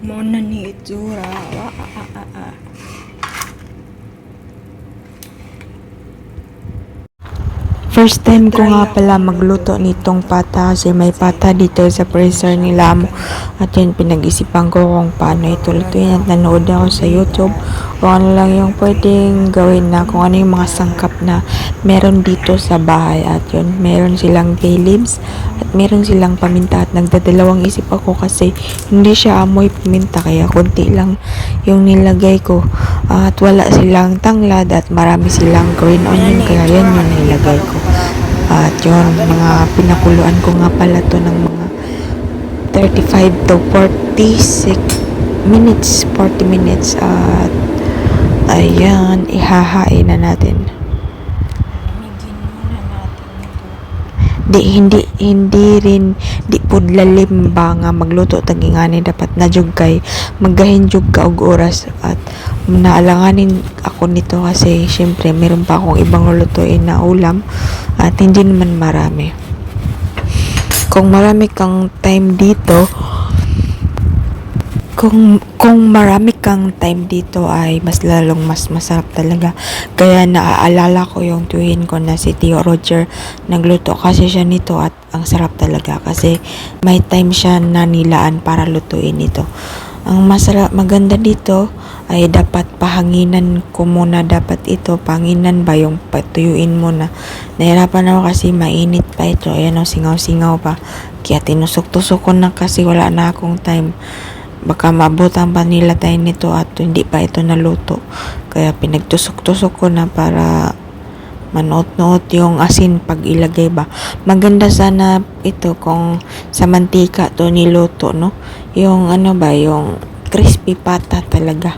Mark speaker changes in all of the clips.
Speaker 1: Muna ni itsura.
Speaker 2: First time ko nga pala magluto nitong pata kasi may pata dito sa freezer nila mo. At yun, pinag-isipan ko kung paano ito lutuin at nanood ako sa YouTube kung ano lang yung pwedeng gawin na kung ano yung mga sangkap na meron dito sa bahay. At yun, meron silang bay leaves at meron silang paminta at nagdadalawang isip ako kasi hindi siya amoy paminta kaya konti lang yung nilagay ko. At wala silang tanglad at marami silang green onion kaya yan yung nilagay ko. At yun, mga pinakuluan ko nga pala to ng mga 35 to 46 minutes, 40 minutes. At ayan, ihahain na natin.
Speaker 1: Migin muna natin ito.
Speaker 2: Hindi rin di pud lalim ba nga magluto tagingani dapat na jud kay maggahin jud ka og oras at naalanganin ako nito kasi syempre meron pa akong ibang lulutuin na ulam at hindi naman marami. Kung marami kang time dito, kung marami kang time dito ay mas lalong mas masarap talaga. Kaya naaalala ko yung tuwin ko na si Tio Roger nagluto kasi siya nito at ang sarap talaga kasi may time siya na nilaan para lutuin ito. Ang maganda dito ay dapat pahanginan ko muna dapat ito. Pahanginan ba yung patuyuin mo na. Nahirapan ako kasi mainit pa ito. Ayan o, singaw-singaw pa. Kaya tinusok-tusok ko na kasi wala na akong time. Baka mabutan pa nila tayo nito at hindi pa ito naluto. Kaya pinagtusok-tusok ko na para manuot-nuot yung asin pag ilagay ba. Maganda sana ito kung sa mantika to niluto, no? Yung ano ba, yung crispy pata talaga.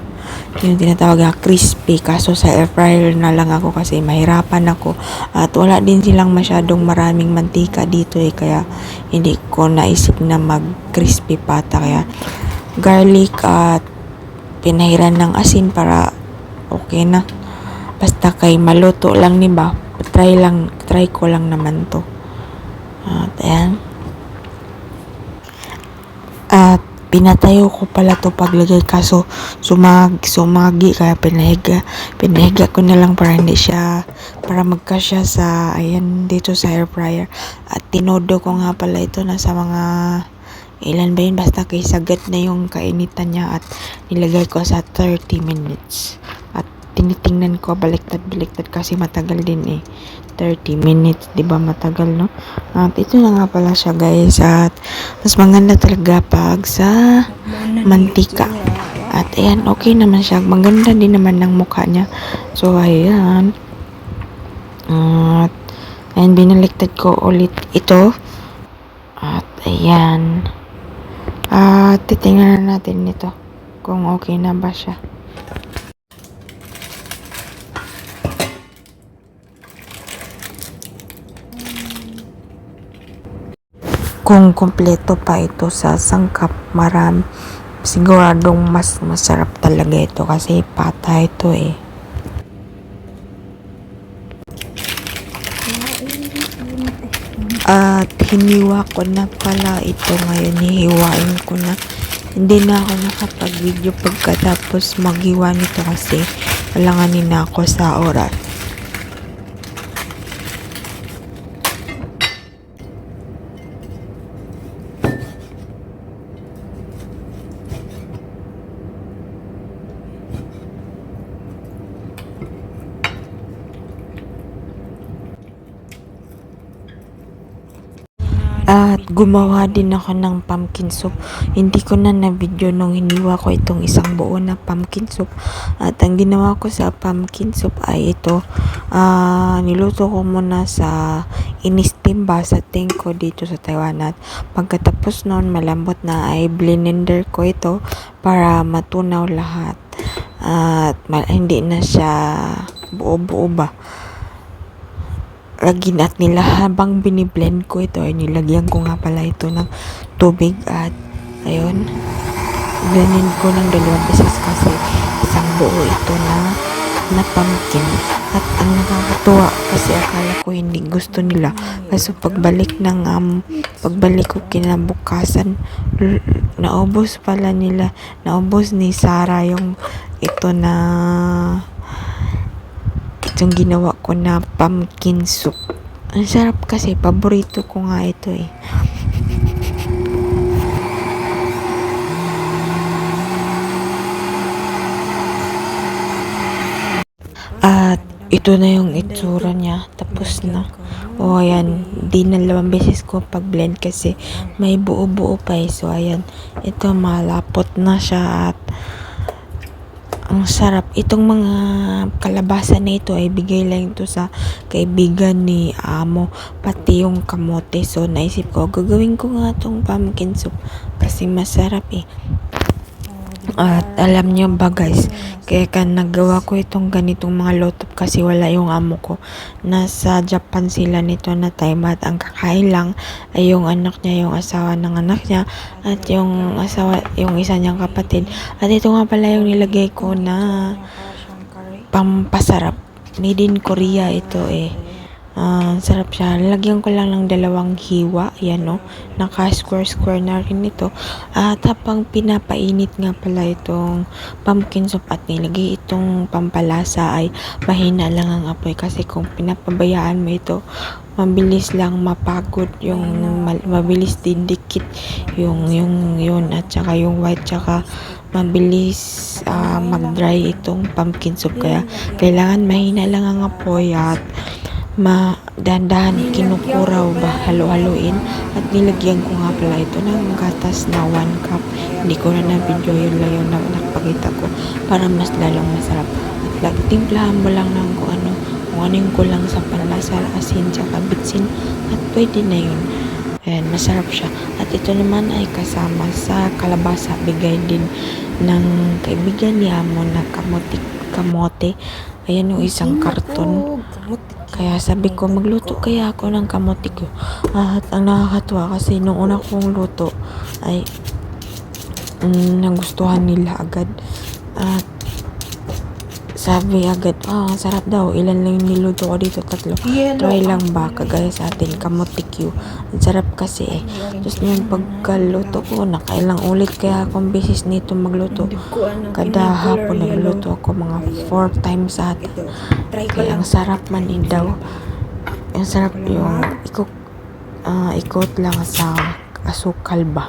Speaker 2: Yung tinatawag na crispy. Kaso sa air fryer na lang ako kasi mahirapan ako. At wala din silang masyadong maraming mantika dito kaya hindi ko naisip na mag crispy pata. Kaya garlic at pinahiran ng asin para okay na. Basta kay maluto lang ni ba. Try ko lang naman to. At ayan. At pinatayo ko pala to paglagay kaso sumagi kaya pinahiga ko na lang para hindi siya para magkasya sa ayan dito sa air fryer. At tinodo ko nga pala ito na sa mga ilan ba yun basta kay sagat na yung kainitan niya at nilagay ko sa 30 minutes. At tinitingnan ko baliktad kasi matagal din 30 minutes, di ba matagal, no? At ito na nga pala siya, guys. At mas maganda talaga pag sa mantika. At ayan, okay naman siya. Maganda din naman ng mukha niya. So, ayan. At ayan, binaliktad ko ulit ito. At ayan. At titingnan na natin ito kung okay na ba siya. Kung kompleto pa ito sa sangkap, siguradong mas masarap talaga ito kasi pata ito At hiniwa ko na pala ito ngayon, hihiwain ko na. Hindi na ako nakapag-video pagkatapos maghiwa nito kasi walanganin na ako sa oras. At gumawa din ako ng pumpkin soup. Hindi ko na na-video nung hiniwa ko itong isang buo na pumpkin soup. At ang ginawa ko sa pumpkin soup ay ito. Niluto ko muna sa in-steam ba sa tank ko dito sa Taiwan. At pagkatapos noon malambot na ay blender ko ito para matunaw lahat. At hindi na siya buo-buo ba. Lagyan at nila habang biniblend ko ito ay nilagyan ko nga pala ito ng tubig at ayun blendin ko ng 2 beses kasi isang buo ito na pumpkin. At ang nakakatuwa kasi akala ko hindi gusto nila kasi pagbalik ko kinabukasan naubos pala nila, naubos ni Sarah yung ito na itong ginawa ko na pumpkin soup. Ang sarap kasi, paborito ko nga ito eh. At ito na yung itsura niya. Tapos na. O ayan, di na 2 beses ko pag-blend kasi may buo-buo pa eh. So ayan, ito malapot na siya at ang sarap. Itong mga kalabasa na ito ay bigay lang ito sa kaibigan ni Amo. Pati yung kamote. So naisip ko, gagawin ko nga itong pumpkin soup kasi masarap eh. At alam niyo ba guys, kaya nagawa ko itong ganitong mga luto kasi wala yung amo ko. Nasa Japan sila nito na time at ang kakain lang ay yung anak niya, yung asawa ng anak niya at yung asawa, yung isa niyang kapatid. At ito nga pala yung nilagay ko na pampasarap. Made in Korea ito eh. Sarap siya. Lagyan ko lang ng 2 hiwa. Yan no. Naka-square na rin ito. At habang pinapainit nga pala itong pumpkin soup at nilagay itong pampalasa ay mahina lang ang apoy. Kasi kung pinapabayaan mo ito, mabilis lang mapagod yung mabilis didikit yung yun at saka yung white tsaka mabilis mag-dry itong pumpkin soup. Kaya kailangan mahina lang ang apoy at dahan-dahan kinukuraw ba halo-haloin at nilagyan ko nga pala ito ng gatas na 1 cup. Hindi ko na video, yun lang yung nakapakita ko para mas lalong masarap. At timplahan mo lang ng kung ano yung kulang sa panlasa, asin tsaka bitsin at pwede na yun. Ayan, masarap siya. At ito naman ay kasama sa kalabasa, bigay din ng kaibigan ni Amo na kamote. Ayan yung isang karton. Kaya sabi ko, magluto kaya ako ng kamote ko. At ang nakakatuwa kasi nung una kong luto ay nagustuhan nila agad. At sabi agad, ang sarap daw. Ilan lang yung niluto ko dito? 3. Try lang ba? Kagaya sa atin, kamote Q. Ang sarap kasi eh. Tapos yung pagkaluto ko, nakailang ulit kaya akong beses nito magluto. Kada hapon nagluto ako mga 4 times ata. Kaya ang sarap man din daw. Ang sarap yung ikot lang sa asukal ba.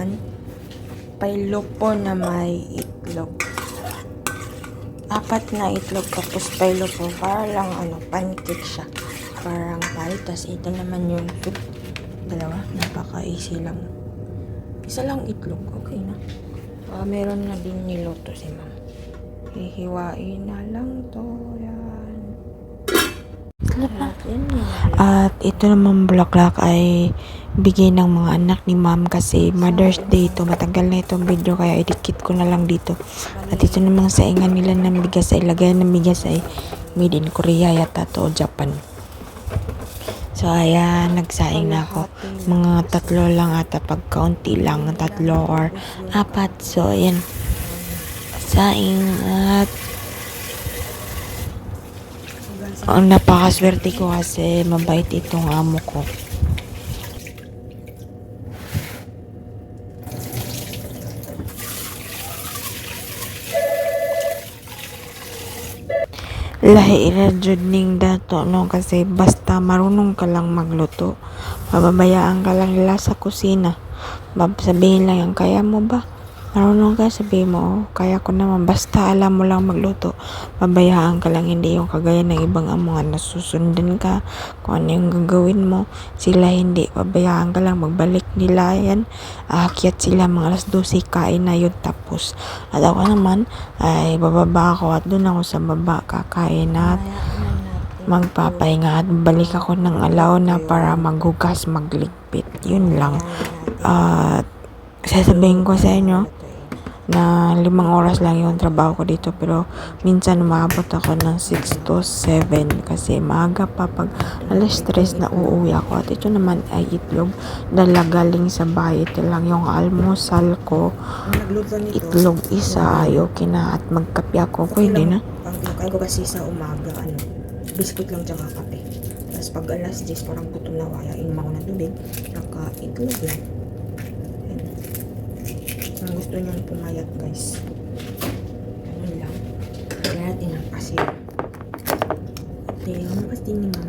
Speaker 2: naman, pailopo na may itlog. 4 na itlog tapos pailopo. Para lang pancake siya. Parang pie. Tapos ito naman yung soup. 2. Napaka-easy lang. Isa lang itlog. Okay na. Meron na din niluto si ma'am. Hihiwain na lang to. Yan. At ito naman bulaklak ay bigay ng mga anak ni ma'am kasi Mother's Day ito. Matagal na itong video kaya idikit ko na lang dito. At ito namang saingan nila ng bigas ay lagay ng bigas ay made in Korea yata to o Japan. So ayan, nagsaing na ako. Mga 3 lang ata, pag kaunti lang, 3 or 4. So ayan, saing at ang napakaswerte ko kasi mabait itong amo ko. Lahi ra jud ning dato no kasi basta marunong ka lang magluto. Mababayaan ka lang nila sa kusina. Sabihin lang yan, kaya mo ba? Marunong ka, sabihin mo, oh, kaya ko naman. Basta alam mo lang magluto. Babayaan ka lang, hindi yung kagaya ng ibang amo nga nasusundan ka kung ano yung gagawin mo. Sila hindi, babayaan ka lang, magbalik nila yan. Aakyat sila mga alas 12, kain na yun tapos. At ako naman, ay bababa ako at doon ako sa baba kakain at magpapahinga at balik ako ng alauna para maghugas, magligpit. Yun lang. At sasabihin ko sa inyo na 5 oras lang yung trabaho ko dito pero minsan umabot ako ng 6 to 7 kasi maaga pa pag alas 3 na uuwi ako. At ito naman ay itlog dala galing sa bahay. Ito lang yung almusal ko. Itlog isa ay okay na at magkape ako. Pwede na.
Speaker 1: Ang kinakain ko kasi sa umaga, biskuit lang tsaka kape. Tapos pag alas 10, parang gutom na waya, inumaw ng tubig, naka-itlog lang. Kung gusto niyong pumayat guys, ganun lang. Kaya natin ang pasin. Ate, ang pasin ni ma'am.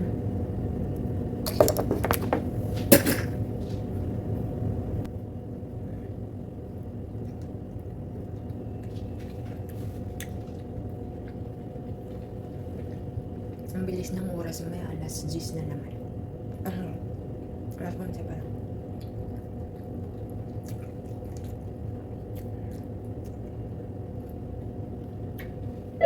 Speaker 1: Ang bilis ng oras, may alas 10 na naman. Alas 11 pa lang.